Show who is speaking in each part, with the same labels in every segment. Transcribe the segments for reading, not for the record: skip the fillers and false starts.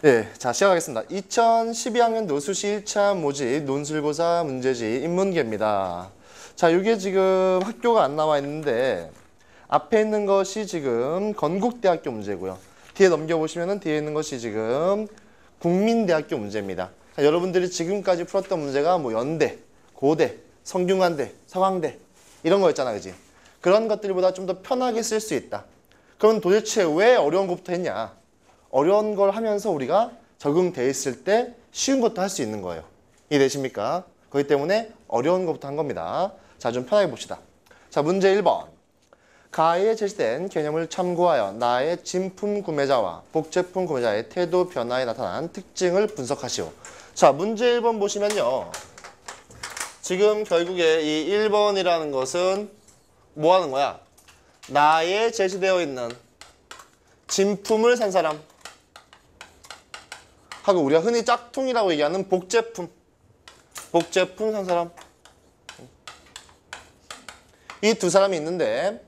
Speaker 1: 예, 자 시작하겠습니다. 2012학년도 수시 1차 모집 논술고사 문제지 인문계입니다. 자, 이게 지금 학교가 안 나와 있는데 앞에 있는 것이 지금 건국대학교 문제고요. 뒤에 넘겨보시면은 뒤에 있는 것이 지금 국민대학교 문제입니다. 자, 여러분들이 지금까지 풀었던 문제가 뭐 연대, 고대, 성균관대, 서강대 이런 거였잖아, 그지? 그런 것들보다 좀 더 편하게 쓸 수 있다. 그럼 도대체 왜 어려운 것부터 했냐? 어려운 걸 하면서 우리가 적응돼 있을 때 쉬운 것도 할 수 있는 거예요. 이해되십니까? 그렇기 때문에 어려운 것부터 한 겁니다. 자, 좀 편하게 봅시다. 자, 문제 1번. 가에 제시된 개념을 참고하여 나의 진품 구매자와 복제품 구매자의 태도 변화에 나타난 특징을 분석하시오. 자, 문제 1번 보시면요. 지금 결국에 이 1번이라는 것은 뭐 하는 거야? 나에 제시되어 있는 진품을 산 사람 하고 우리가 흔히 짝퉁이라고 얘기하는 복제품 산 사람, 이 두 사람이 있는데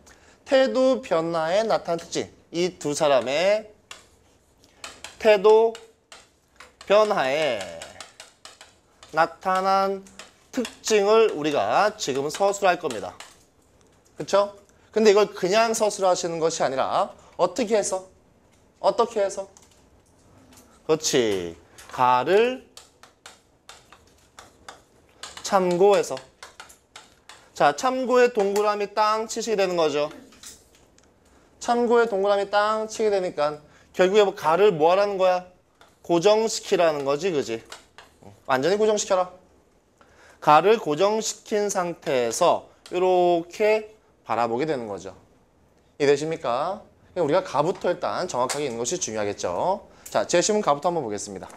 Speaker 1: 태도 변화에 나타난 특징, 이 두 사람의 태도 변화에 나타난 특징을 우리가 지금 서술할 겁니다. 그렇죠? 근데 이걸 그냥 서술하시는 것이 아니라 어떻게 해서? 그렇지. 가를 참고해서. 자, 참고에 동그라미 땅 치시게 되는 거죠. 참고에 동그라미 땅 치게 되니까 결국에 뭐 가를 뭐 하라는 거야? 고정시키라는 거지, 그지? 완전히 고정시켜라. 가를 고정시킨 상태에서 이렇게 바라보게 되는 거죠. 이해되십니까? 우리가 가부터 일단 정확하게 있는 것이 중요하겠죠. 자, 제시문 가부터 한번 보겠습니다.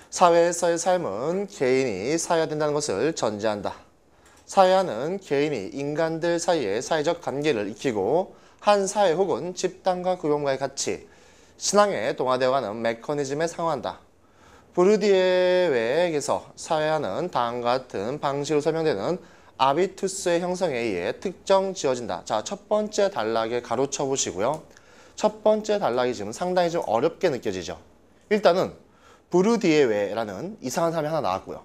Speaker 1: 사회에서의 삶은 개인이 사회화된다는 것을 전제한다. 사회화는 개인이 인간들 사이의 사회적 관계를 익히고 한 사회 혹은 집단과 규범과의 가치, 신앙에 동화되어가는 메커니즘에 상호한다. 부르디에에게서 사회화는 다음과 같은 방식으로 설명되는 아비투스의 형성에 의해 특정 지어진다. 자, 첫 번째 단락에 가로쳐 보시고요. 첫 번째 단락이 지금 상당히 좀 어렵게 느껴지죠. 일단은 부르디에웨라는 이상한 사람이 하나 나왔고요.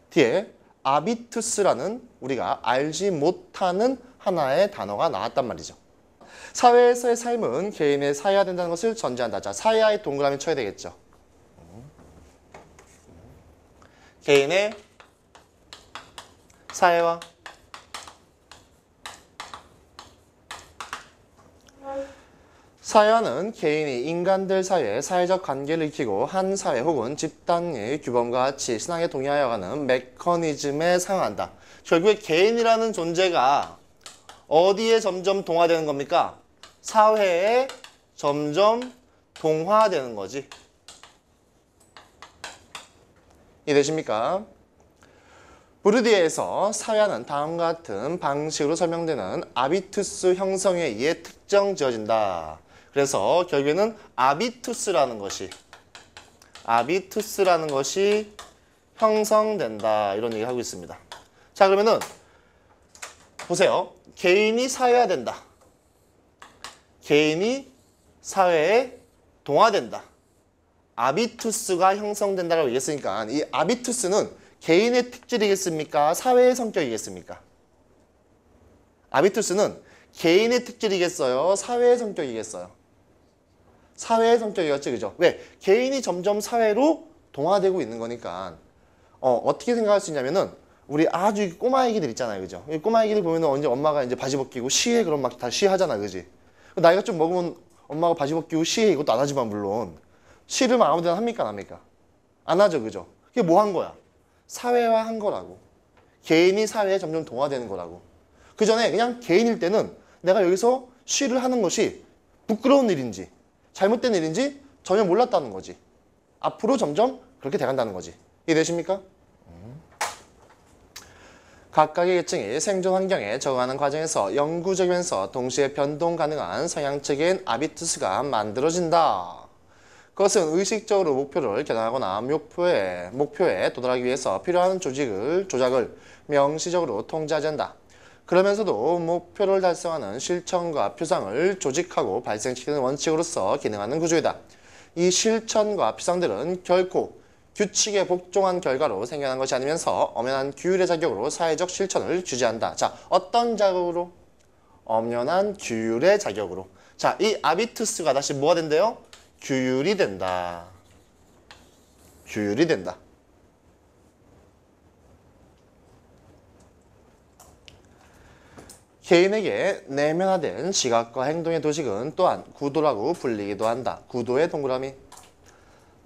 Speaker 1: 뒤에 아비투스라는 우리가 알지 못하는 하나의 단어가 나왔단 말이죠. 사회에서의 삶은 개인의 사회화된다는 것을 전제한다. 자, 사회화의 동그라미 쳐야 되겠죠. 개인의 사회화. 사회화는 개인이 인간들 사이의 사회적 관계를 익히고 한 사회 혹은 집단의 규범과 가치, 신앙에 동의하여 가는 메커니즘에 상응한다. 결국에 개인이라는 존재가 어디에 점점 동화되는 겁니까? 사회에 점점 동화되는 거지. 이해되십니까? 부르디에에서 사회화는 다음과 같은 방식으로 설명되는 아비투스 형성에 의해 특정 지어진다. 그래서 결국에는 아비투스라는 것이 형성된다. 이런 얘기를 하고 있습니다. 자, 그러면은 보세요. 개인이 사회화된다. 개인이 사회에 동화된다. 아비투스가 형성된다라고 얘기했으니까 이 아비투스는 개인의 특질이겠습니까? 사회의 성격이겠습니까? 아비투스는 개인의 특질이겠어요? 사회의 성격이겠어요? 사회의 성격이겠죠, 그죠? 왜? 개인이 점점 사회로 동화되고 있는 거니까 어떻게 생각할 수 있냐면은 우리 아주 꼬마 애기들 있잖아요, 그죠? 꼬마 애기들 보면은 언제 엄마가 이제 바지 벗기고 시해 그럼 막 다 시하잖아, 그지? 나이가 좀 먹으면 엄마가 바지 벗기고 시해 이것도 안 하지만 물론 시를 아무 데나 합니까, 안 합니까? 안 하죠, 그죠? 그게 뭐 한 거야? 사회화한 거라고. 개인이 사회에 점점 동화되는 거라고. 그 전에 그냥 개인일 때는 내가 여기서 쉬를 하는 것이 부끄러운 일인지 잘못된 일인지 전혀 몰랐다는 거지. 앞으로 점점 그렇게 돼간다는 거지. 이해되십니까? 각각의 계층이 생존 환경에 적응하는 과정에서 영구적이면서 동시에 변동 가능한 성향체계인 아비투스가 만들어진다. 그것은 의식적으로 목표를 겨냥하거나 목표에 도달하기 위해서 필요한 조작을 명시적으로 통제하지 않는다. 그러면서도 목표를 달성하는 실천과 표상을 조직하고 발생시키는 원칙으로서 기능하는 구조이다. 이 실천과 필상들은 결코 규칙에 복종한 결과로 생겨난 것이 아니면서 엄연한 규율의 자격으로 사회적 실천을 주재한다. 자, 어떤 자격으로? 엄연한 규율의 자격으로. 자, 이 아비투스가 다시 뭐가 된대요? 규율이 된다. 규율이 된다. 개인에게 내면화된 시각과 행동의 도식은 또한 구도라고 불리기도 한다. 구도의 동그라미.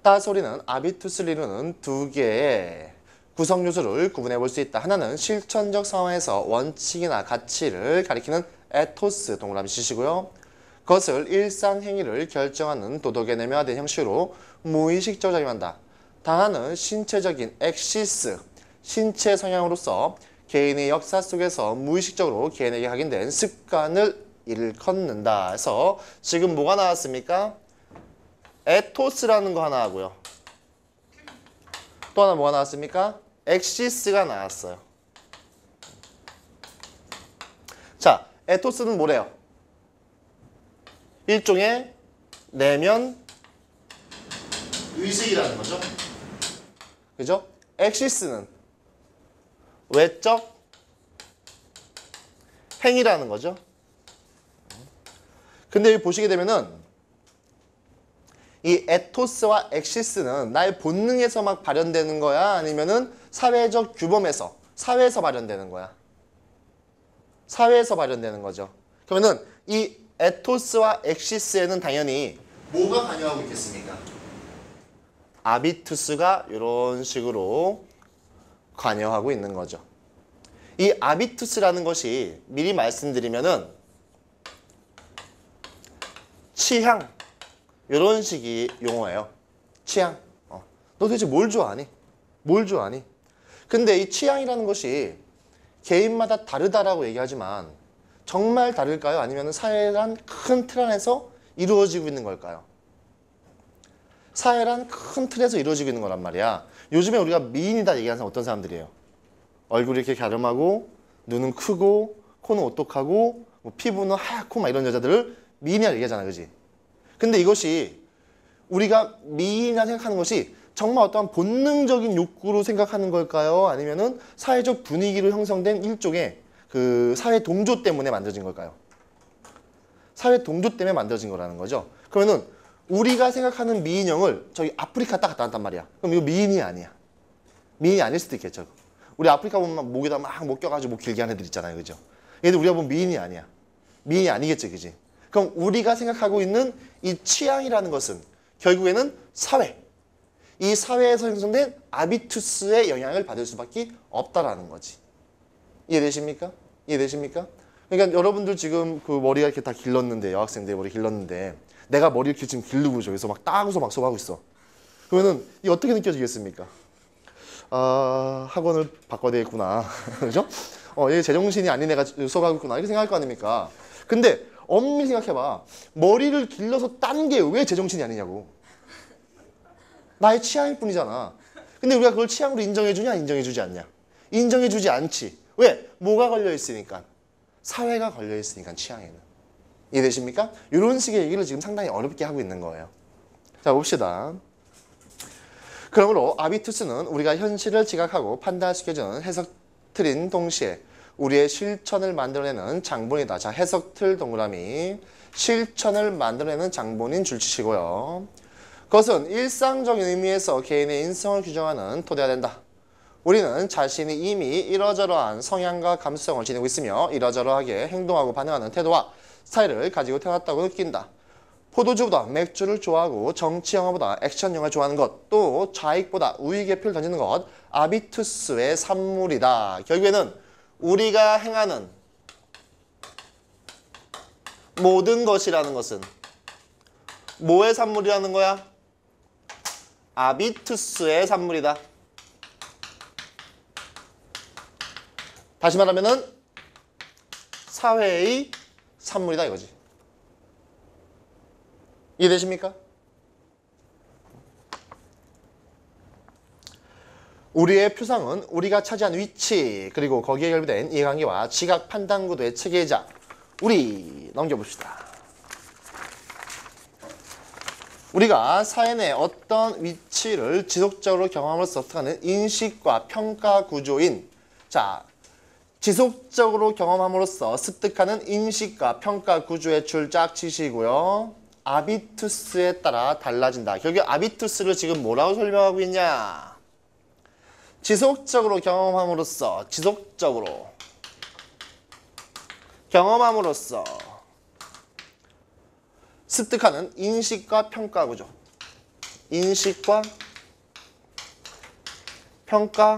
Speaker 1: 따소리는 아비투스를 이루는 두 개의 구성 요소를 구분해 볼 수 있다. 하나는 실천적 상황에서 원칙이나 가치를 가리키는 에토스 동그라미 치시고요. 그것을 일상 행위를 결정하는 도덕에 내면화된 형식으로 무의식적으로 작용한다. 다하는 신체적인 엑시스, 신체 성향으로서 개인의 역사 속에서 무의식적으로 개인에게 각인된 습관을 일컫는다. 해서 지금 뭐가 나왔습니까? 에토스라는 거 하나 하고요. 또 하나 뭐가 나왔습니까? 엑시스가 나왔어요. 자, 에토스는 뭐래요? 일종의 내면 의식이라는 거죠. 그죠? 엑시스는 외적 행위라는 거죠. 근데 여기 보시게 되면은 이 에토스와 엑시스는 나의 본능에서 막 발현되는 거야? 아니면은 사회적 규범에서, 사회에서 발현되는 거야? 사회에서 발현되는 거죠. 그러면은 이 에토스와 엑시스에는 당연히 뭐가 관여하고 있겠습니까? 아비투스가 이런 식으로 관여하고 있는 거죠. 이 아비투스라는 것이 미리 말씀드리면은 취향 이런 식의 용어예요. 취향. 너 도대체 뭘 좋아하니? 뭘 좋아하니? 근데 이 취향이라는 것이 개인마다 다르다라고 얘기하지만 정말 다를까요? 아니면 사회란 큰 틀 안에서 이루어지고 있는 걸까요? 사회란 큰 틀에서 이루어지고 있는 거란 말이야. 요즘에 우리가 미인이다 얘기하는 사람 어떤 사람들이에요? 얼굴이 이렇게 갸름하고 눈은 크고 코는 오똑하고 뭐 피부는 하얗고 막 이런 여자들을 미인이라고 얘기하잖아. 그지? 근데 이것이 우리가 미인이라 생각하는 것이 정말 어떠한 본능적인 욕구로 생각하는 걸까요? 아니면은 사회적 분위기로 형성된 일종의 그 사회 동조 때문에 만들어진 걸까요? 사회 동조 때문에 만들어진 거라는 거죠. 그러면은 우리가 생각하는 미인형을 저기 아프리카 딱 갖다 놨단 말이야. 그럼 이거 미인이 아니야. 미인이 아닐 수도 있겠죠. 우리 아프리카 보면 목에다 막 못 껴가지고 목 길게 하는 애들 있잖아요. 그죠? 얘들 우리가 보면 미인이 아니야. 미인이 아니겠지. 그지? 그럼 우리가 생각하고 있는 이 취향이라는 것은 결국에는 사회. 이 사회에서 형성된 아비투스의 영향을 받을 수밖에 없다라는 거지. 이해되십니까? 이해되십니까? 그러니까 여러분들 지금 그 머리가 이렇게 다 길렀는데, 여학생들 머리 길렀는데 내가 머리 이렇게 지금 기르고 저기서 막 따고서 막 수업하고 있어. 그러면은 이게 어떻게 느껴지겠습니까? 아, 학원을 바꿔야 되겠구나. 그죠? 얘 제정신이 아닌 애가 수업하고 있구나. 이렇게 생각할 거 아닙니까? 근데 엄밀히 생각해봐. 머리를 길러서 딴 게 왜 제정신이 아니냐고. 나의 취향일 뿐이잖아. 근데 우리가 그걸 취향으로 인정해주냐, 인정해주지 않냐? 인정해주지 않지. 왜? 뭐가 걸려있으니까? 사회가 걸려있으니까, 취향에는. 이해되십니까? 이런 식의 얘기를 지금 상당히 어렵게 하고 있는 거예요. 자, 봅시다. 그러므로 아비투스는 우리가 현실을 지각하고 판단시켜주는 해석틀인 동시에 우리의 실천을 만들어내는 장본이다. 자, 해석틀 동그라미. 실천을 만들어내는 장본인 줄치시고요. 그것은 일상적인 의미에서 개인의 인성을 규정하는 토대가 된다. 우리는 자신이 이미 이러저러한 성향과 감수성을 지니고 있으며 이러저러하게 행동하고 반응하는 태도와 스타일을 가지고 태어났다고 느낀다. 포도주보다 맥주를 좋아하고 정치 영화보다 액션 영화를 좋아하는 것, 또 좌익보다 우익의 표를 던지는 것, 아비투스의 산물이다. 결국에는 우리가 행하는 모든 것이라는 것은 뭐의 산물이라는 거야? 아비투스의 산물이다. 다시 말하면은 사회의 산물이다 이거지. 이해되십니까? 우리의 표상은 우리가 차지한 위치 그리고 거기에 결부된 이해관계와 지각 판단 구도의 체계이자 우리 넘겨봅시다. 우리가 사회 내 어떤 위치를 지속적으로 경험으로써 습득하는 인식과 평가 구조인 자 지속적으로 경험함으로써 습득하는 인식과 평가 구조의 출작치시고요. 아비투스에 따라 달라진다. 결국 아비투스를 지금 뭐라고 설명하고 있냐? 지속적으로 경험함으로써 습득하는 인식과 평가 구조. 인식과 평가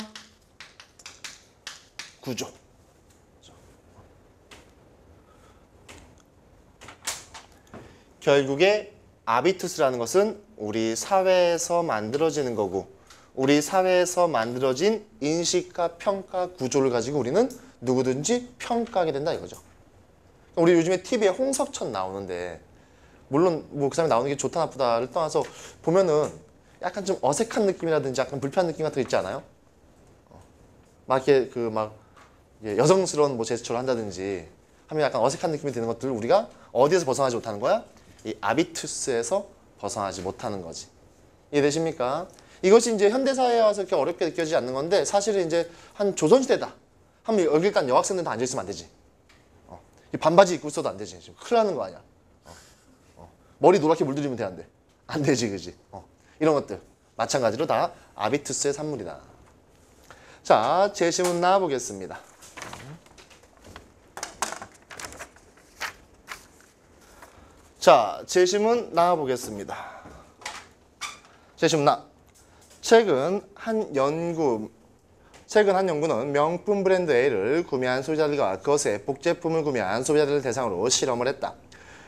Speaker 1: 구조. 결국에 아비투스라는 것은 우리 사회에서 만들어지는 거고 우리 사회에서 만들어진 인식과 평가 구조를 가지고 우리는 누구든지 평가하게 된다 이거죠. 우리 요즘에 TV에 홍석천 나오는데 물론 뭐 그 사람이 나오는 게 좋다 나쁘다를 떠나서 보면은 약간 좀 어색한 느낌이라든지 약간 불편한 느낌 같은 거 있지 않아요? 막 이렇게 그 막 여성스러운 뭐 제스처를 한다든지 하면 약간 어색한 느낌이 드는 것들을 우리가 어디에서 벗어나지 못하는 거야? 이 아비투스에서 벗어나지 못하는 거지. 이해되십니까? 이것이 이제 현대사회에 와서 이렇게 어렵게 느껴지지 않는 건데 사실은 이제 한 조선시대다 하면 여기 일단 여학생들 다 앉아있으면 안 되지. 반바지 입고 있어도 안 되지. 지금 큰일 나는 거 아니야. 머리 노랗게 물들이면 되는데 안 되지, 그지? 이런 것들 마찬가지로 다 아비투스의 산물이다. 자, 제시문 나와보겠습니다. 자, 제시문 나와보겠습니다. 제시문 나. 최근 한 연구는 명품 브랜드 A를 구매한 소비자들과 그것의 복제품을 구매한 소비자들을 대상으로 실험을 했다.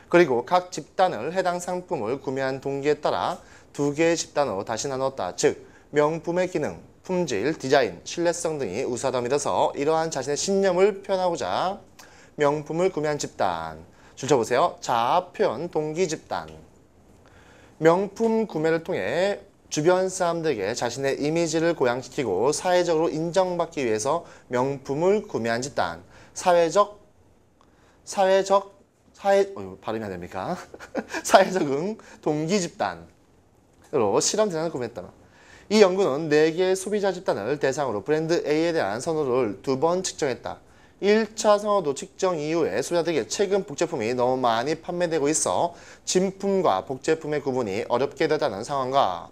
Speaker 1: 그리고 각 집단을 해당 상품을 구매한 동기에 따라 두 개의 집단으로 다시 나눴다. 즉, 명품의 기능, 품질, 디자인, 신뢰성 등이 우수하다 믿어서 이러한 자신의 신념을 표현하고자 명품을 구매한 집단. 줄 쳐보세요. 자아표현 동기 집단. 명품 구매를 통해 주변 사람들에게 자신의 이미지를 고양시키고 사회적으로 인정받기 위해서 명품을 구매한 집단. 발음이 안 됩니까? 사회적응 동기 집단으로 실험 대상을 구매했다. 이 연구는 4개의 소비자 집단을 대상으로 브랜드 A에 대한 선호를 2번 측정했다. 1차 선호도 측정 이후에 소비자들에게 최근 복제품이 너무 많이 판매되고 있어 진품과 복제품의 구분이 어렵게 되다는 상황과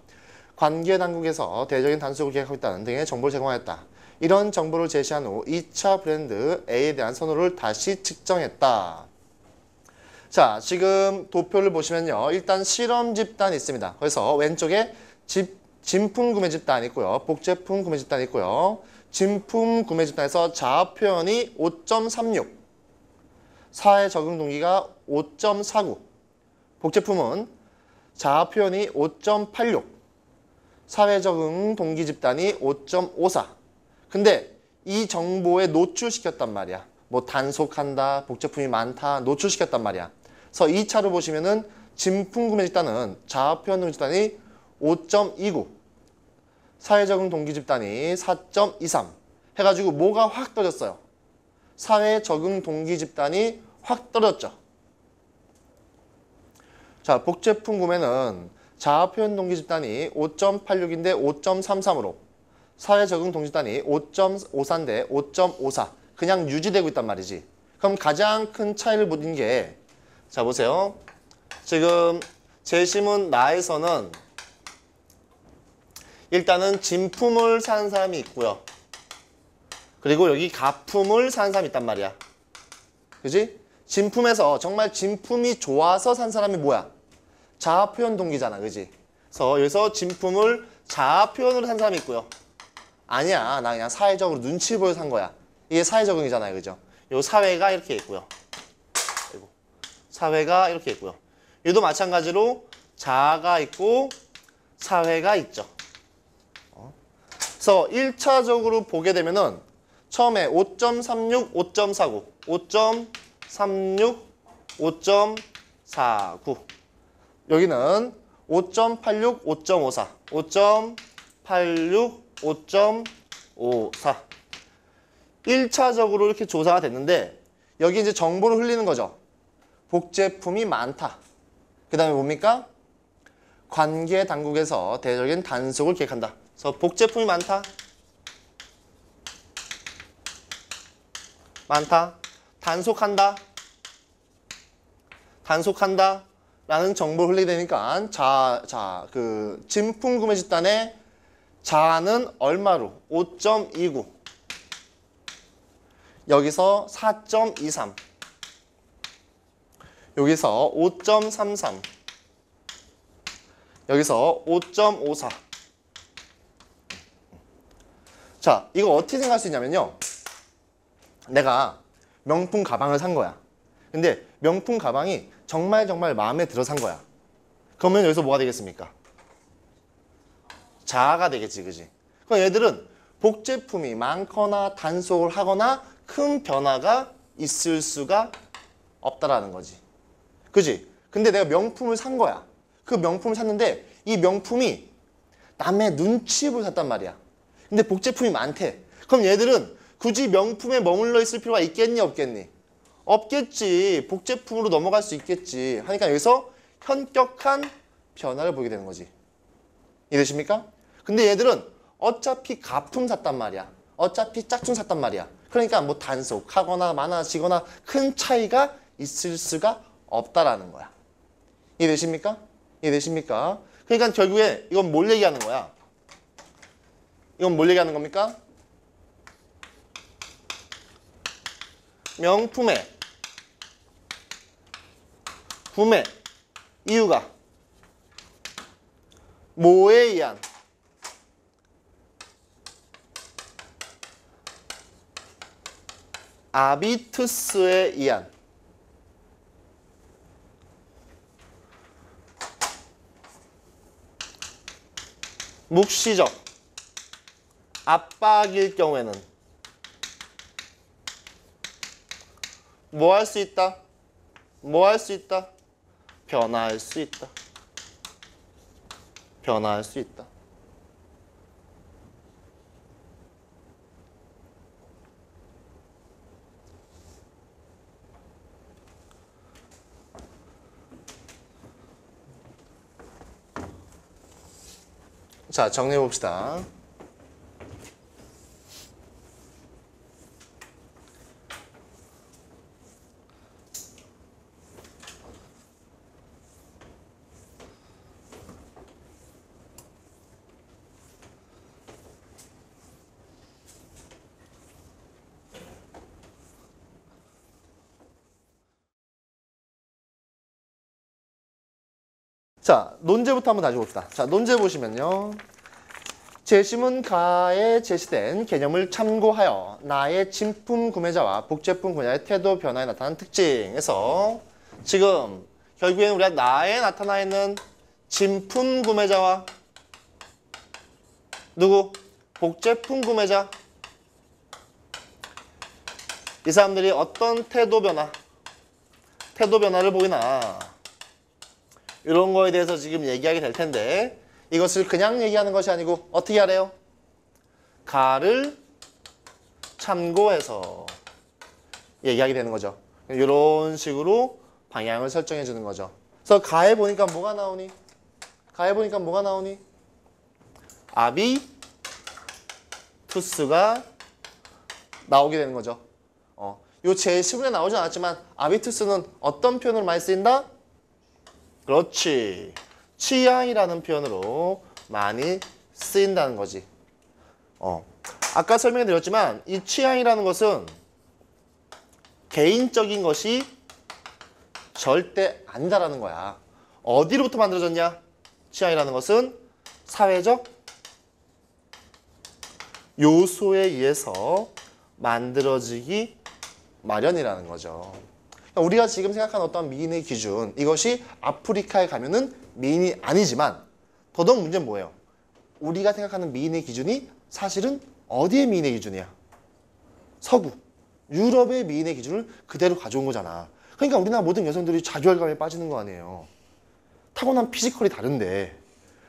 Speaker 1: 관계 당국에서 대적인 단속을 계획하고 있다는 등의 정보를 제공하였다. 이런 정보를 제시한 후 2차 브랜드 A에 대한 선호를 다시 측정했다. 자, 지금 도표를 보시면요. 일단 실험 집단이 있습니다. 그래서 왼쪽에 진품 구매 집단이 있고요. 복제품 구매 집단이 있고요. 진품 구매 집단에서 자아 표현이 5.36, 사회 적응 동기가 5.49, 복제품은 자아 표현이 5.86, 사회 적응 동기 집단이 5.54. 근데 이 정보에 노출시켰단 말이야. 뭐 단속한다, 복제품이 많다, 노출시켰단 말이야. 그래서 2차로 보시면은 진품 구매 집단은 자아 표현 동기 집단이 5.29, 사회 적응 동기 집단이 4.23 해가지고 뭐가 확 떨어졌어요. 사회 적응 동기 집단이 확 떨어졌죠. 자, 복제품 구매는 자아 표현 동기 집단이 5.86인데 5.33으로 사회 적응 동기 집단이 5.54인데 5.54 그냥 유지되고 있단 말이지. 그럼 가장 큰 차이를 보인 게 자 보세요. 지금 제시문 나에서는 일단은 진품을 사는 사람이 있고요. 그리고 여기 가품을 사는 사람이 있단 말이야. 그지? 진품에서 정말 진품이 좋아서 산 사람이 뭐야? 자아 표현 동기잖아. 그지? 그래서 여기서 진품을 자아 표현으로 산 사람이 있고요. 아니야. 나 그냥 사회적으로 눈치 보여 산 거야. 이게 사회적응이잖아요. 그죠? 요 사회가 이렇게 있고요. 그리고 사회가 이렇게 있고요. 얘도 마찬가지로 자아가 있고 사회가 있죠. 그래서 1차적으로 보게 되면은 처음에 5.36, 5.49, 5.36, 5.49 여기는 5.86, 5.54, 5.86, 5.54 1차적으로 이렇게 조사가 됐는데 여기 이제 정보를 흘리는 거죠. 복제품이 많다. 그 다음에 뭡니까? 관계 당국에서 대대적인 단속을 기획한다. 그래서 복제품이 많다. 많다. 단속한다. 단속한다. 라는 정보를 흘리게 되니까 그 진품 구매 집단의 자는 얼마로? 5.29. 여기서 4.23. 여기서 5.33. 여기서 5.54. 자, 이거 어떻게 생각할 수 있냐면요. 내가 명품 가방을 산 거야. 근데 명품 가방이 정말 마음에 들어 산 거야. 그러면 여기서 뭐가 되겠습니까? 자아가 되겠지, 그지? 그럼 얘들은 복제품이 많거나 단속을 하거나 큰 변화가 있을 수가 없다라는 거지. 그지? 근데 내가 명품을 산 거야. 그 명품을 샀는데 이 명품이 남의 눈치 보고 샀단 말이야. 근데 복제품이 많대. 그럼 얘들은 굳이 명품에 머물러 있을 필요가 있겠니, 없겠니? 없겠지. 복제품으로 넘어갈 수 있겠지. 하니까 여기서 현격한 변화를 보이게 되는 거지. 이해되십니까? 근데 얘들은 어차피 가품 샀단 말이야. 어차피 짝퉁 샀단 말이야. 그러니까 뭐 단속하거나 많아지거나 큰 차이가 있을 수가 없다라는 거야. 이해되십니까? 이해되십니까? 그러니까 결국에 이건 뭘 얘기하는 거야? 이건 뭘 얘기하는 겁니까? 명품의 구매 이유가 뭐에 의한 아비투스에 의한 묵시적 압박일 경우에는 뭐 할 수 있다? 뭐 할 수 있다? 변화할 수 있다. 변화할 수 있다. 자, 정리해 봅시다. 자, 논제부터 한번 다시 봅시다. 자, 논제 보시면요. 제시문 가에 제시된 개념을 참고하여 나의 진품 구매자와 복제품 구매자의 태도 변화에 나타난 특징에서 지금 결국에는 우리가 나에 나타나 있는 진품 구매자와 누구? 복제품 구매자. 이 사람들이 어떤 태도 변화를 보이나 이런 거에 대해서 지금 얘기하게 될 텐데 이것을 그냥 얘기하는 것이 아니고 어떻게 하래요? 가를 참고해서 얘기하게 되는 거죠. 이런 식으로 방향을 설정해 주는 거죠. 그래서 가에 보니까 뭐가 나오니? 가에 보니까 뭐가 나오니? 아비투스가 나오게 되는 거죠. 요 제시문에 나오진 않았지만 아비투스는 어떤 표현을 많이 쓰인다? 그렇지. 취향이라는 표현으로 많이 쓰인다는 거지. 아까 설명해 드렸지만 이 취향이라는 것은 개인적인 것이 절대 아니다라는 거야. 어디로부터 만들어졌냐? 취향이라는 것은 사회적 요소에 의해서 만들어지기 마련이라는 거죠. 우리가 지금 생각하는 어떤 미인의 기준, 이것이 아프리카에 가면은 미인이 아니지만 더더욱 문제는 뭐예요? 우리가 생각하는 미인의 기준이 사실은 어디의 미인의 기준이야? 서구, 유럽의 미인의 기준을 그대로 가져온 거잖아. 그러니까 우리나라 모든 여성들이 자괴감에 빠지는 거 아니에요. 타고난 피지컬이 다른데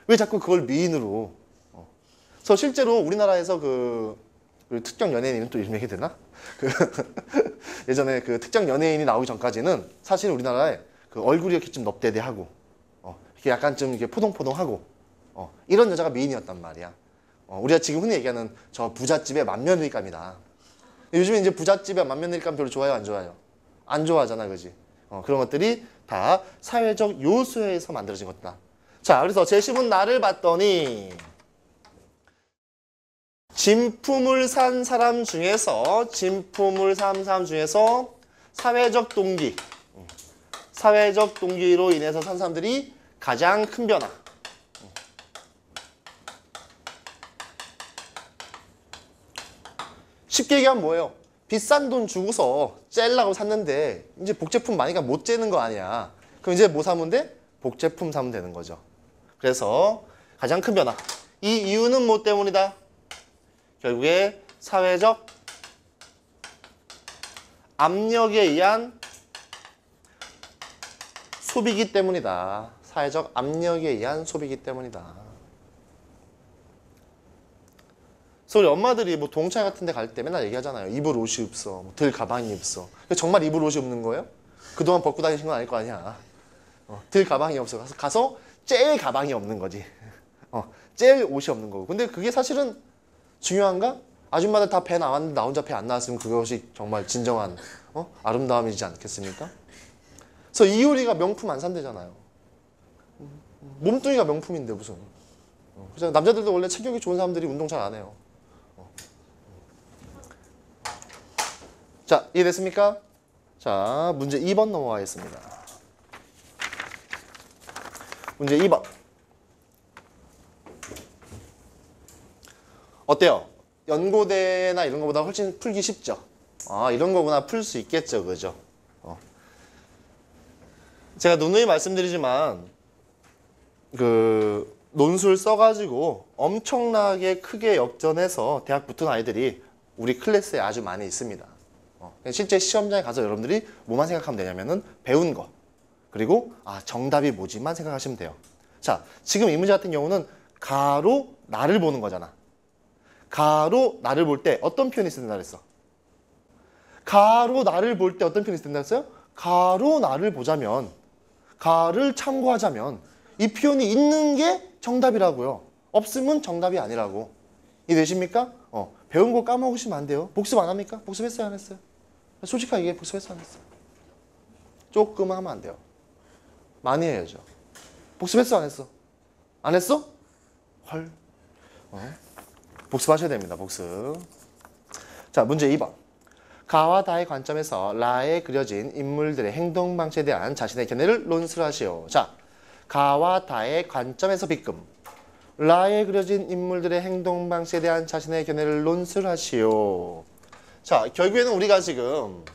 Speaker 1: 왜 자꾸 그걸 미인으로? 그래서 실제로 우리나라에서 그 특정 연예인은 또 이름 얘기 되나? 예전에 그 특정 연예인이 나오기 전까지는 사실 우리나라에 그 얼굴이 이렇게 좀 넙대대하고 이렇게 약간 좀 이렇게 포동포동하고 이런 여자가 미인이었단 말이야. 우리가 지금 흔히 얘기하는 저 부잣집의 맏며느리감이다. 요즘에 이제 부잣집의 맏며느리감 별로 좋아요, 안 좋아요? 안 좋아하잖아, 그지? 그런 것들이 다 사회적 요소에서 만들어진 것이다. 자, 그래서 제시문 나를 봤더니 진품을 산 사람 중에서 사회적 동기로 인해서 산 사람들이 가장 큰 변화. 쉽게 얘기하면 뭐예요? 비싼 돈 주고서 째려고 샀는데 이제 복제품 많이가 못 째는 거 아니야. 그럼 이제 뭐 사면 돼? 복제품 사면 되는 거죠. 그래서 가장 큰 변화. 이 이유는 뭐 때문이다? 결국에 사회적 압력에 의한 소비기 때문이다. 사회적 압력에 의한 소비기 때문이다. 그래서 우리 엄마들이 뭐 동창회 같은 데 갈 때 맨날 얘기하잖아요. 입을 옷이 없어. 들 가방이 없어. 정말 입을 옷이 없는 거예요? 그동안 벗고 다니신 건 아닐 거 아니야. 들 가방이 없어. 가서 째일 가방이 없는 거지. 째일 옷이 없는 거고. 근데 그게 사실은 중요한가? 아줌마들 다 배 나왔는데 나 혼자 배 안 나왔으면 그것이 정말 진정한 아름다움이지 않겠습니까? 그래서 이효리가 명품 안 산대잖아요. 몸뚱이가 명품인데 무슨. 그죠? 남자들도 원래 체격이 좋은 사람들이 운동 잘 안 해요. 자, 이해됐습니까? 자, 문제 2번 넘어가겠습니다. 문제 2번. 어때요? 연고대나 이런 거보다 훨씬 풀기 쉽죠? 이런 거구나 풀 수 있겠죠, 그죠? 제가 누누이 말씀드리지만 그 논술 써가지고 엄청나게 크게 역전해서 대학 붙은 아이들이 우리 클래스에 아주 많이 있습니다. 실제 시험장에 가서 여러분들이 뭐만 생각하면 되냐면은 배운 거 그리고 정답이 뭐지만 생각하시면 돼요. 자, 지금 이 문제 같은 경우는 가로 나를 보는 거잖아. 가로 나를 볼 때 어떤 표현이 쓴다 그랬어? 가로 나를 볼 때 어떤 표현이 쓴다 그랬어요? 가로 나를 보자면, 가를 참고하자면 이 표현이 있는 게 정답이라고요. 없으면 정답이 아니라고. 이해되십니까? 배운 거 까먹으시면 안 돼요. 복습 안 합니까? 복습했어요, 안 했어요? 솔직하게 얘기해, 복습했어, 안 했어요? 조금 하면 안 돼요. 많이 해야죠. 복습했어, 안 했어? 안 했어? 헐. 복습하셔야 됩니다, 복습. 자, 문제 2번. 가와 다의 관점에서 라에 그려진 인물들의 행동 방식에 대한 자신의 견해를 논술하시오. 자, 가와 다의 관점에서 빗금. 라에 그려진 인물들의 행동 방식에 대한 자신의 견해를 논술하시오. 자, 결국에는 우리가 지금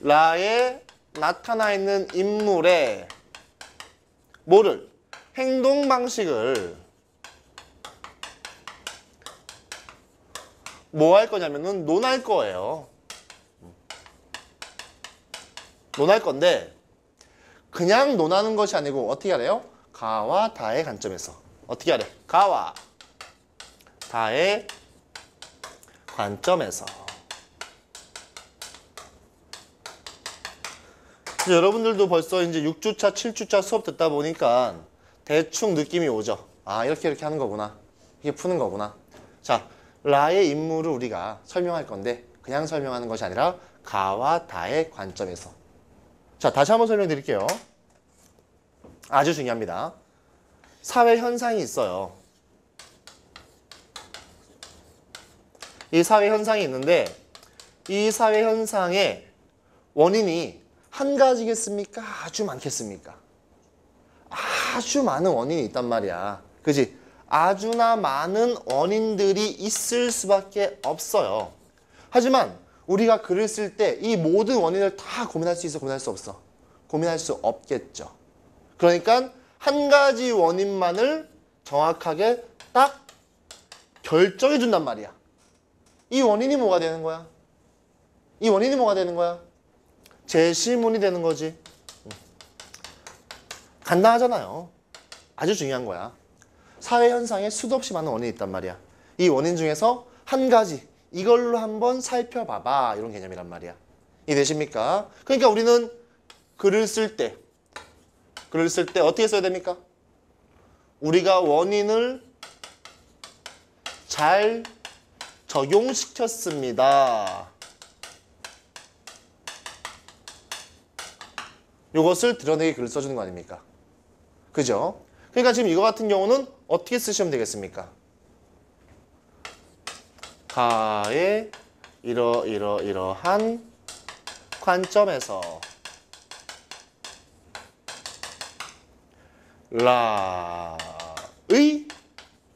Speaker 1: 라에 나타나 있는 인물의 뭐를? 행동 방식을 뭐 할 거냐면은 논할 거예요. 논할 건데 그냥 논하는 것이 아니고 어떻게 하래요? 가와 다의 관점에서. 어떻게 하래? 가와 다의 관점에서. 여러분들도 벌써 이제 6주차, 7주차 수업 듣다 보니까 대충 느낌이 오죠. 이렇게 하는 거구나. 이게 푸는 거구나. 자, 라의 인물을 우리가 설명할 건데 그냥 설명하는 것이 아니라 가와 다의 관점에서. 자, 다시 한번 설명드릴게요. 아주 중요합니다. 사회 현상이 있어요. 이 사회 현상이 있는데 이 사회 현상의 원인이 한 가지겠습니까? 아주 많겠습니까? 아주 많은 원인이 있단 말이야. 그지? 아주나 많은 원인들이 있을 수밖에 없어요. 하지만 우리가 글을 쓸 때 이 모든 원인을 다 고민할 수 있어? 고민할 수 없어? 고민할 수 없겠죠. 그러니까 한 가지 원인만을 정확하게 딱 결정해 준단 말이야. 이 원인이 뭐가 되는 거야? 이 원인이 뭐가 되는 거야? 제시문이 되는 거지. 간단하잖아요. 아주 중요한 거야. 사회 현상에 수도 없이 많은 원인이 있단 말이야. 이 원인 중에서 한 가지, 이걸로 한번 살펴봐봐. 이런 개념이란 말이야. 이해되십니까? 그러니까 우리는 글을 쓸 때 글을 쓸 때 어떻게 써야 됩니까? 우리가 원인을 잘 적용시켰습니다. 이것을 드러내게 글을 써주는 거 아닙니까? 그죠? 그러니까 지금 이거 같은 경우는 어떻게 쓰시면 되겠습니까? 가의 이러한 관점에서 라의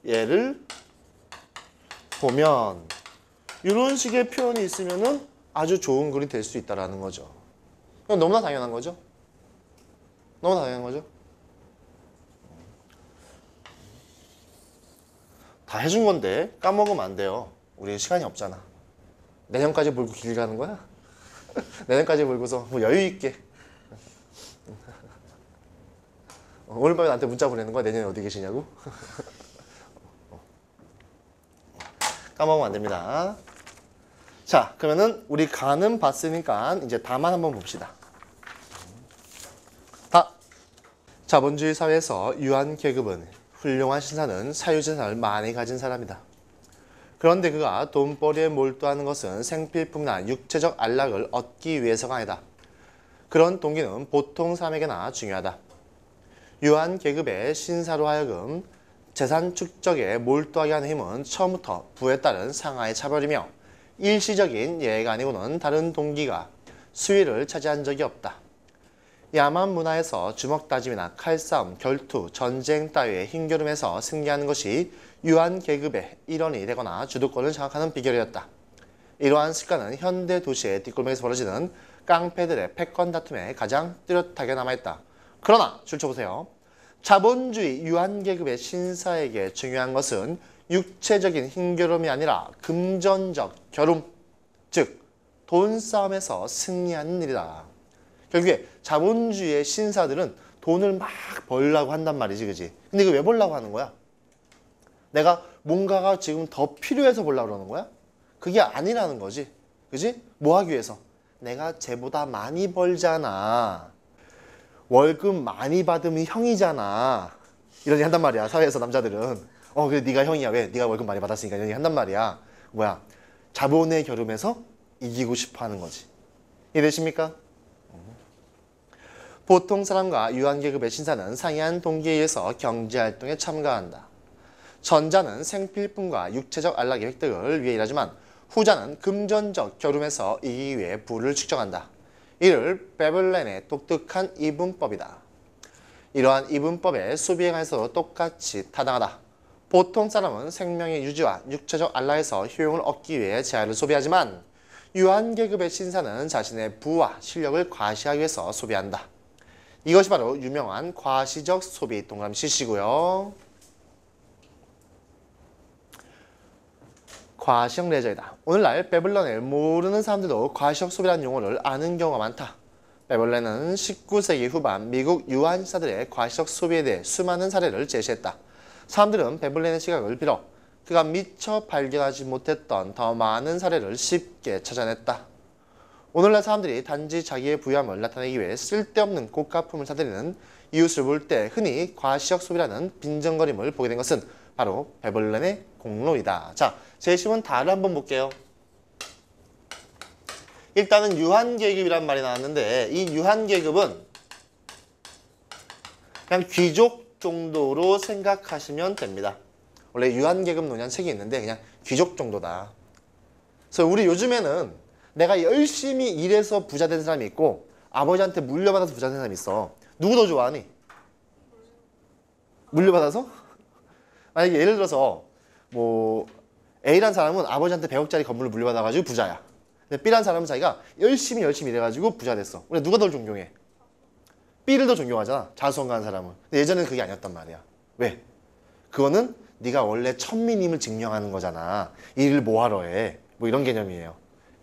Speaker 1: 예를 보면 이런 식의 표현이 있으면은 아주 좋은 글이 될 수 있다라는 거죠. 너무나 당연한 거죠? 너무나 당연한 거죠? 다 해준 건데 까먹으면 안 돼요. 우리 시간이 없잖아. 내년까지 몰고 길 가는 거야? 내년까지 몰고서 뭐 여유 있게. 오늘 밤에 나한테 문자 보내는 거야? 내년에 어디 계시냐고? 까먹으면 안 됩니다. 자, 그러면은 우리 가는 봤으니까 이제 다만 한번 봅시다. 다. 자본주의 사회에서 유한 계급은 훌륭한 신사는 사유재산을 많이 가진 사람이다. 그런데 그가 돈벌이에 몰두하는 것은 생필품이나 육체적 안락을 얻기 위해서가 아니다. 그런 동기는 보통 사람에게나 중요하다. 유한 계급의 신사로 하여금 재산 축적에 몰두하게 하는 힘은 처음부터 부에 따른 상하의 차별이며 일시적인 예가 아니고는 다른 동기가 수위를 차지한 적이 없다. 야만 문화에서 주먹다짐이나 칼싸움, 결투, 전쟁 따위의 힘겨름에서 승리하는 것이 유한 계급의 일원이 되거나 주도권을 장악하는 비결이었다. 이러한 습관은 현대 도시의 뒷골목에서 벌어지는 깡패들의 패권 다툼에 가장 뚜렷하게 남아있다. 그러나 줄쳐보세요. 자본주의 유한 계급의 신사에게 중요한 것은 육체적인 힘겨름이 아니라 금전적 겨룸, 즉 돈싸움에서 승리하는 일이다. 결국에 자본주의의 신사들은 돈을 막 벌려고 한단 말이지, 그지? 근데 이거 왜 벌려고 하는 거야? 내가 뭔가가 지금 더 필요해서 벌려고 그러는 거야? 그게 아니라는 거지, 그지? 뭐 하기 위해서? 내가 쟤보다 많이 벌잖아. 월급 많이 받으면 형이잖아. 이런 얘기 한단 말이야, 사회에서 남자들은. 그래 네가 형이야. 왜? 네가 월급 많이 받았으니까 이런 얘기 한단 말이야. 뭐야? 자본의 겨름에서 이기고 싶어 하는 거지. 이해되십니까? 보통 사람과 유한계급의 신사는 상이한 동기에 의해서 경제활동에 참가한다. 전자는 생필품과 육체적 안락의 획득을 위해 일하지만 후자는 금전적 겨룸에서 이기기 위해 부를 축적한다. 이를 베블렌의 독특한 이분법이다. 이러한 이분법의 소비에 관해서도 똑같이 타당하다. 보통 사람은 생명의 유지와 육체적 안락에서 효용을 얻기 위해 재화를 소비하지만 유한계급의 신사는 자신의 부와 실력을 과시하기 위해서 소비한다. 이것이 바로 유명한 과시적 소비 동그라미 CC고요. 과시형 레저이다. 오늘날 베블렌을 모르는 사람들도 과시적 소비라는 용어를 아는 경우가 많다. 베블렌은 19세기 후반 미국 유한신사들의 과시적 소비에 대해 수많은 사례를 제시했다. 사람들은 베블렌의 시각을 빌어 그가 미처 발견하지 못했던 더 많은 사례를 쉽게 찾아냈다. 오늘날 사람들이 단지 자기의 부유함을 나타내기 위해 쓸데없는 고가품을 사들이는 이웃을 볼 때 흔히 과시적 소비라는 빈정거림을 보게 된 것은 바로 베블렌의 공로이다. 자, 제시문 다를 한번 볼게요. 일단은 유한계급이란 말이 나왔는데 이 유한계급은 그냥 귀족 정도로 생각하시면 됩니다. 원래 유한계급 논의한 책이 있는데 그냥 귀족 정도다. 그래서 우리 요즘에는 내가 열심히 일해서 부자 된 사람이 있고 아버지한테 물려받아서 부자 된 사람이 있어. 누구 더 좋아하니? 물려받아서? 만약에 예를 들어서 뭐 A란 사람은 아버지한테 100억짜리 건물을 물려받아가지고 부자야. 근데 B란 사람은 자기가 열심히 일해가지고 부자 됐어. 근데 누가 더 존경해? B를 더 존경하잖아. 자수성가한 사람은. 근데 예전에는 그게 아니었단 말이야. 왜? 그거는 네가 원래 천민임을 증명하는 거잖아. 이 일을 뭐하러 해? 뭐 이런 개념이에요.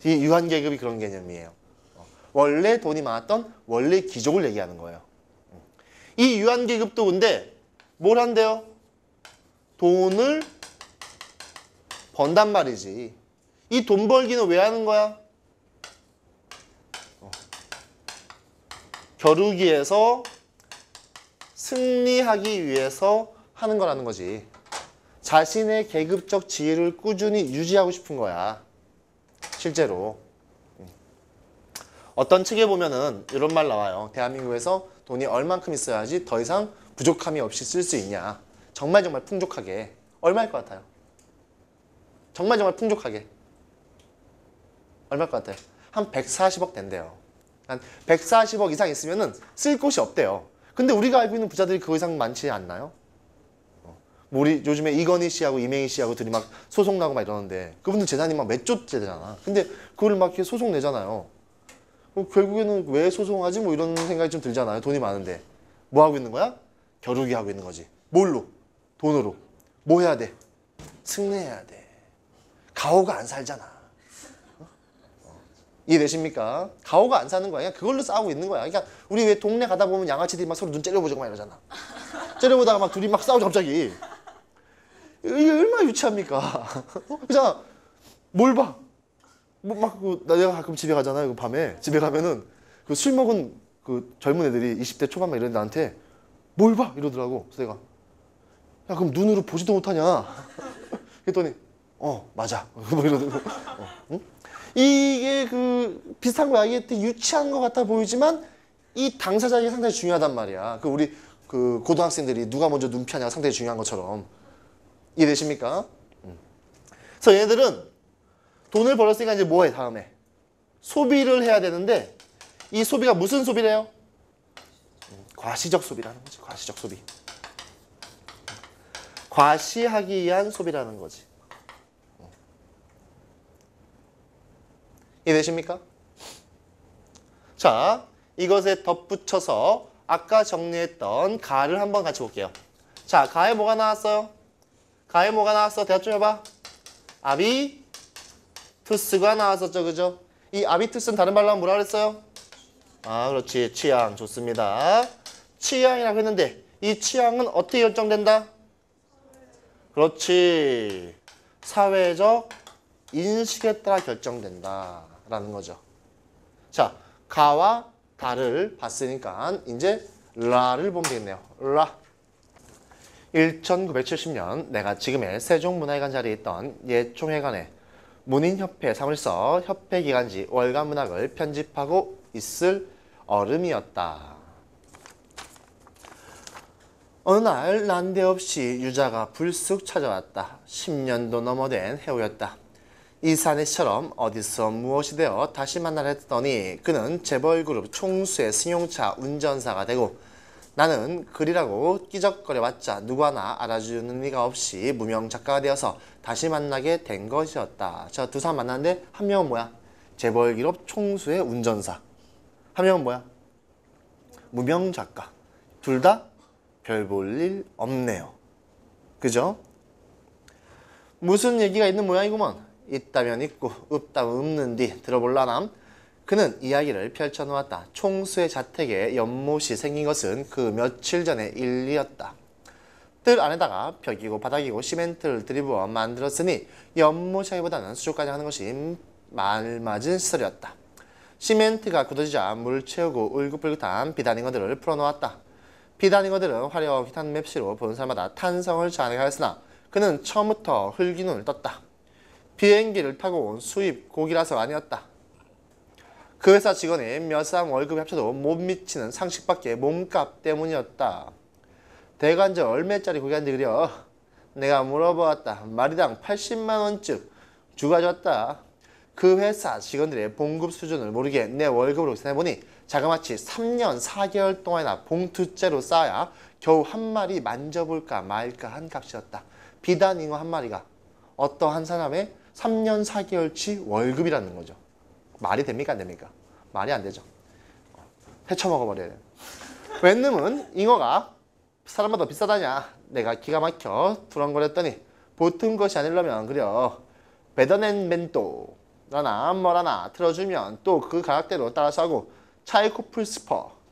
Speaker 1: 이 유한계급이 그런 개념이에요. 원래 돈이 많았던 원래 귀족을 얘기하는 거예요. 이 유한계급도 근데 뭘 한대요? 돈을 번단 말이지. 이 돈 벌기는 왜 하는 거야? 겨루기에서 승리하기 위해서 하는 거라는 거지. 자신의 계급적 지위를 꾸준히 유지하고 싶은 거야. 실제로. 어떤 책에 보면은 이런 말 나와요. 대한민국에서 돈이 얼만큼 있어야지 더 이상 부족함이 없이 쓸 수 있냐. 정말 풍족하게. 얼마일 것 같아요? 정말 풍족하게. 얼마일 것 같아요? 한 140억 된대요. 한 140억 이상 있으면은 쓸 곳이 없대요. 근데 우리가 알고 있는 부자들이 그 이상 많지 않나요? 뭐 우리 요즘에 이건희 씨하고 이명희 씨하고 둘이 막 소송 나고 막 이러는데 그분들 재산이 막 몇 조째 되잖아. 근데 그걸 막 이렇게 소송 내잖아요. 결국에는 왜 소송하지? 뭐 이런 생각이 좀 들잖아요. 돈이 많은데. 뭐 하고 있는 거야? 겨루기 하고 있는 거지. 뭘로? 돈으로. 뭐 해야 돼? 승리해야 돼. 가오가 안 살잖아. 이해되십니까? 가오가 안 사는 거야. 그냥 그걸로 싸우고 있는 거야. 그러니까 우리 왜 동네 가다 보면 양아치들이 막 서로 눈 째려보자고 막 이러잖아. 째려보다가 막 둘이 막 싸우죠 갑자기. 이게 얼마나 유치합니까? 그잖아. 뭘 봐? 뭐 막 내가 가끔 집에 가잖아요. 그 밤에 집에 가면은 그 술 먹은 그 젊은 애들이 20대 초반 막 이런 나한테 뭘 봐? 이러더라고. 그래서 내가 야 그럼 눈으로 보지도 못하냐? 그랬더니 맞아. 뭐 이러더라고. 응? 이게 그 비슷한 거야. 이게 되게 유치한 것 같아 보이지만 이 당사자에게 상당히 중요하단 말이야. 그 우리 그 고등학생들이 누가 먼저 눈 피하냐가 상당히 중요한 것처럼. 이해되십니까? 그래서 얘네들은 돈을 벌었으니까 이제 뭐 해, 다음에? 소비를 해야 되는데 이 소비가 무슨 소비래요? 과시적 소비라는 거지. 과시적 소비. 과시하기 위한 소비라는 거지. 이해되십니까? 자, 이것에 덧붙여서 아까 정리했던 가를 한번 같이 볼게요. 자, 가에 뭐가 나왔어요? 가에 뭐가 나왔어? 대답 좀 해봐. 아비투스가 나왔었죠, 그죠? 이 아비투스는 다른 말로 하면 뭐라 그랬어요? 아, 그렇지. 취향. 좋습니다. 취향이라고 했는데 이 취향은 어떻게 결정된다? 그렇지. 사회적 인식에 따라 결정된다 라는 거죠. 자, 가와 다를 봤으니까 이제 라를 보면 되겠네요. 라. 1970년 내가 지금의 세종문화회관 자리에 있던 옛 총회관에 문인협회 사무실서 협회기간지 월간문학을 편집하고 있을 어름이었다. 어느 날 난데없이 유자가 불쑥 찾아왔다. 10년도 넘어 된 해우였다. 이산희처럼 어디서 무엇이 되어 다시 만나려 했더니 그는 재벌그룹 총수의 승용차 운전사가 되고 나는 글이라고 끼적거려봤자 누구 하나 알아주는 리가 없이 무명 작가가 되어서 다시 만나게 된 것이었다. 저 두 사람 만났는데 한 명은 뭐야? 재벌기업 총수의 운전사. 한 명은 뭐야? 무명 작가. 둘 다 별 볼 일 없네요. 그죠? 무슨 얘기가 있는 모양이구먼. 있다면 있고 없다면 없는디 들어볼라남. 그는 이야기를 펼쳐놓았다. 총수의 자택에 연못이 생긴 것은 그 며칠 전의 일이었다. 뜰 안에다가 벽이고 바닥이고 시멘트를 들이부어 만들었으니 연못이라기보다는 수족관이 하는 것이 말맞은 시설이었다. 시멘트가 굳어지자 물 채우고 울긋불긋한 비단잉어들을 풀어놓았다. 비단잉어들은 화려한 맵시로 보는 사람마다 탄성을 자아내게 하였으나 그는 처음부터 흙이 눈을 떴다. 비행기를 타고 온 수입 고기라서 아니었다. 그 회사 직원의 몇 사람 월급이 합쳐도 못 미치는 상식밖에 몸값 때문이었다. 대관절 얼마짜리 고기한데 그려? 내가 물어보았다. 마리당 80만 원쯤 주가 줬다. 그 회사 직원들의 봉급 수준을 모르게 내 월급으로 계산해보니 자그마치 3년 4개월 동안이나 봉투째로 쌓아야 겨우 한 마리 만져볼까 말까 한 값이었다. 비단잉어 한 마리가 어떠한 사람의 3년 4개월치 월급이라는 거죠. 말이 됩니까 안 됩니까? 말이 안 되죠. 헤쳐먹어버려야 돼요. 웬놈은 잉어가 사람마다 비싸다냐. 내가 기가 막혀 두렁거렸더니 보통 것이 아니려면 그려 베더넨멘또 라나 뭐라나 틀어주면 또 그 가격대로 따라서 하고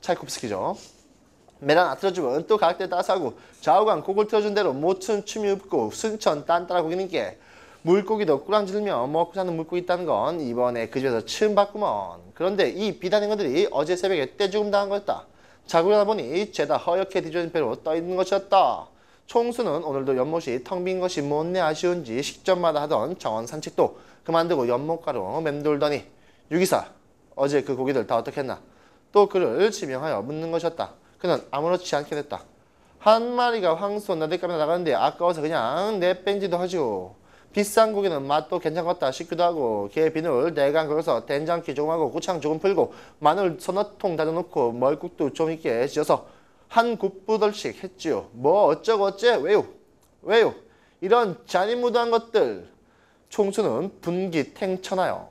Speaker 1: 차이코프스키죠. 메라나 틀어주면 또 가격대로 따라서 하고 좌우간 곡을 틀어준 대로 모춘 춤이 없고 순천 딴따라 고기니께 물고기도 꾸랑지르며 먹고 사는 물고기 있다는 건 이번에 그 집에서 처음 봤구먼. 그런데 이 비단잉어들이 어제 새벽에 떼죽음 당한 거였다. 자고 일어나 보니 죄다 허옇게 뒤집어진 배로 떠 있는 것이었다. 총수는 오늘도 연못이 텅 빈 것이 못내 아쉬운지 식전마다 하던 정원 산책도 그만두고 연못가로 맴돌더니 유기사, 어제 그 고기들 다 어떻게 했나? 또 그를 지명하여 묻는 것이었다. 그는 아무렇지 않게 됐다. 한 마리가 황소 나들감에 나가는데 아까워서 그냥 내뺀지도 하지요. 비싼 고기는 맛도 괜찮겠다 싶기도 하고 게 비늘 내간 걸어서 된장기 조금 하고 고창 조금 풀고 마늘 서너 통 다져놓고 멀국도 좀 있게 지어서 한 굿부덜씩 했지요. 뭐 어쩌고 어째 왜요? 왜요? 이런 잔인무도한 것들. 총수는 분기탱천하여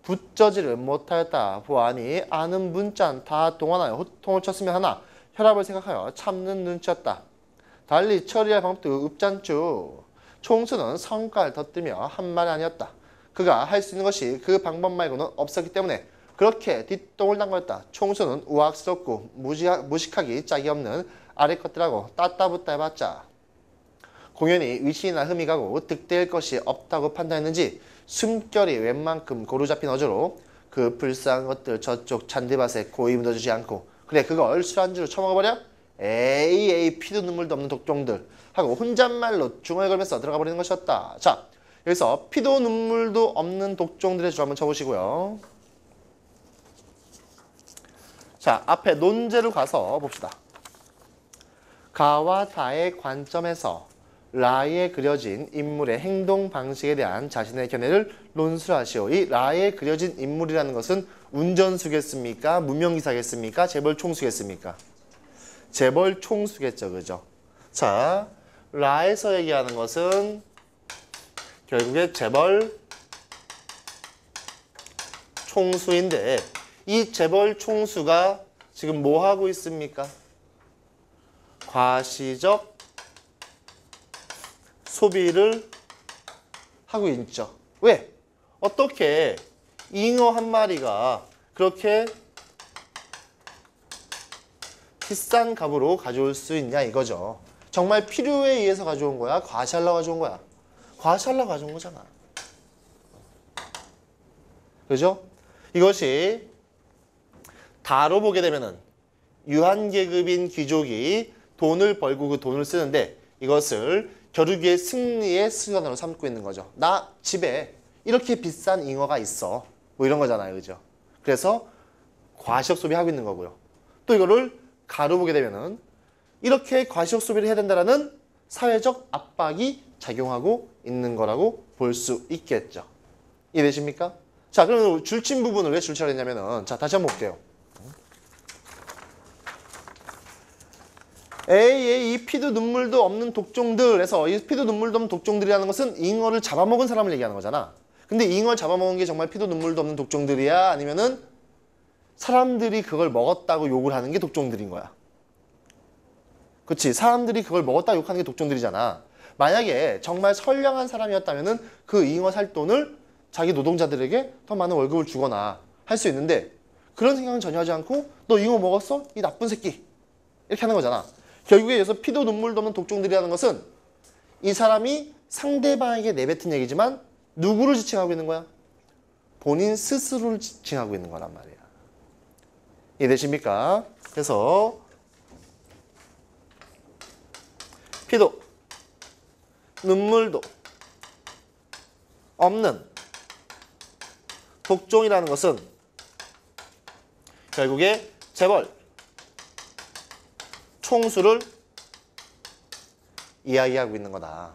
Speaker 1: 붙저지를 못하였다 보아니 아는 문짠 다 동원하여 호통을 쳤으면 하나 혈압을 생각하여 참는 눈치였다. 달리 처리할 방법도 없잖쭈. 총수는 성깔 덧뜨며 한 말이 아니었다. 그가 할 수 있는 것이 그 방법 말고는 없었기 때문에 그렇게 뒷동을 난 거였다. 총수는 우악스럽고 무식하기 짝이 없는 아래 것들하고 따따붙다 해봤자 공연히 의심이나 흠이 가고 득대일 것이 없다고 판단했는지 숨결이 웬만큼 고루 잡힌 어조로 그 불쌍한 것들 저쪽 잔디밭에 고이 묻어주지 않고 그래 그걸 술안주로 처먹어버려? 에이 피도 눈물도 없는 독종들 하고 혼잣말로 중얼 걸면서 들어가 버리는 것이었다. 자, 여기서 피도 눈물도 없는 독종들의 줄 한번 쳐보시고요. 자, 앞에 논제로 가서 봅시다. 가와 다의 관점에서 라에 그려진 인물의 행동 방식에 대한 자신의 견해를 논술하시오. 이 라에 그려진 인물이라는 것은 운전수겠습니까? 무명기사겠습니까? 재벌총수겠습니까? 재벌총수겠죠. 그죠? 자, 라에서 얘기하는 것은 결국에 재벌총수인데 이 재벌총수가 지금 뭐 하고 있습니까? 과시적 소비를 하고 있죠. 왜? 어떻게 잉어 한 마리가 그렇게 비싼 값으로 가져올 수 있냐 이거죠. 정말 필요에 의해서 가져온 거야? 과시하려고 가져온 거야? 과시하려고 가져온 거잖아. 그죠? 이것이 다로 보게 되면은 유한계급인 귀족이 돈을 벌고 그 돈을 쓰는데 이것을 겨루기의 승리의 수단으로 삼고 있는 거죠. 나 집에 이렇게 비싼 잉어가 있어. 뭐 이런 거잖아요. 그죠? 그래서 과시적 소비하고 있는 거고요. 또 이거를 가로 보게 되면은 이렇게 과시적 소비를 해야 된다라는 사회적 압박이 작용하고 있는 거라고 볼 수 있겠죠. 이해되십니까? 자, 그러면 줄친 부분을 왜 줄치라 했냐면은 자, 다시 한번 볼게요. 이 피도 눈물도 없는 독종들에서 이 피도 눈물도 없는 독종들이라는 것은 잉어를 잡아먹은 사람을 얘기하는 거잖아. 근데 잉어를 잡아먹은 게 정말 피도 눈물도 없는 독종들이야? 아니면은 사람들이 그걸 먹었다고 욕을 하는 게 독종들인 거야. 그치? 사람들이 그걸 먹었다고 욕하는 게 독종들이잖아. 만약에 정말 선량한 사람이었다면은 그 잉어 살 돈을 자기 노동자들에게 더 많은 월급을 주거나 할 수 있는데 그런 생각은 전혀 하지 않고 너 잉어 먹었어? 이 나쁜 새끼. 이렇게 하는 거잖아. 결국에 여기서 피도 눈물도 없는 독종들이라는 것은 이 사람이 상대방에게 내뱉은 얘기지만 누구를 지칭하고 있는 거야? 본인 스스로를 지칭하고 있는 거란 말이야. 이해되십니까? 그래서 피도 눈물도 없는 독종이라는 것은 결국에 재벌 총수를 이야기하고 있는 거다.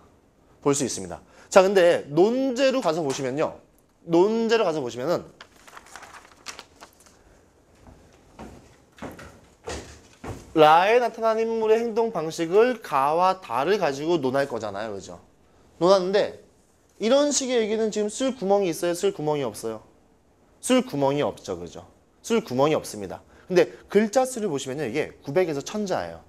Speaker 1: 볼 수 있습니다. 자, 근데 논제로 가서 보시면요. 논제로 가서 보시면은 라에 나타난 인물의 행동 방식을 가와 다를 가지고 논할 거잖아요. 그죠? 논하는데 이런 식의 얘기는 지금 쓸 구멍이 있어요? 쓸 구멍이 없어요? 쓸 구멍이 없죠. 그죠? 쓸 구멍이 없습니다. 근데 글자 수를 보시면요. 이게 900에서 1000자예요.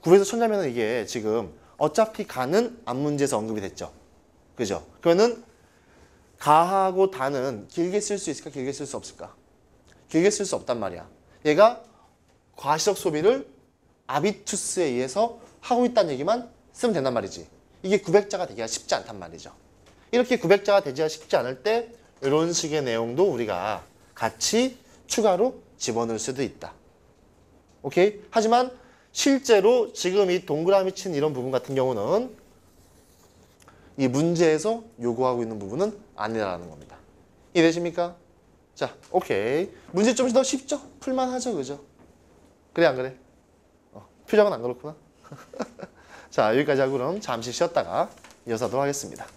Speaker 1: 900에서 1000자면은 이게 지금 어차피 가는 앞문제에서 언급이 됐죠. 그죠? 그러면은 가하고 다는 길게 쓸 수 있을까? 길게 쓸 수 없을까? 길게 쓸 수 없단 말이야. 얘가 과시적 소비를 아비투스에 의해서 하고 있다는 얘기만 쓰면 된단 말이지. 이게 900자가 되기가 쉽지 않단 말이죠. 이렇게 900자가 되기가 쉽지 않을 때 이런 식의 내용도 우리가 같이 추가로 집어넣을 수도 있다. 오케이? 하지만 실제로 지금 이 동그라미 친 이런 부분 같은 경우는 이 문제에서 요구하고 있는 부분은 아니라는 겁니다. 이해되십니까? 자, 오케이. 문제 좀 더 쉽죠? 풀만하죠, 그죠? 그래, 안 그래? 표정은 안 그렇구나. 자, 여기까지 하고 그럼 잠시 쉬었다가 이어서 하도록 하겠습니다.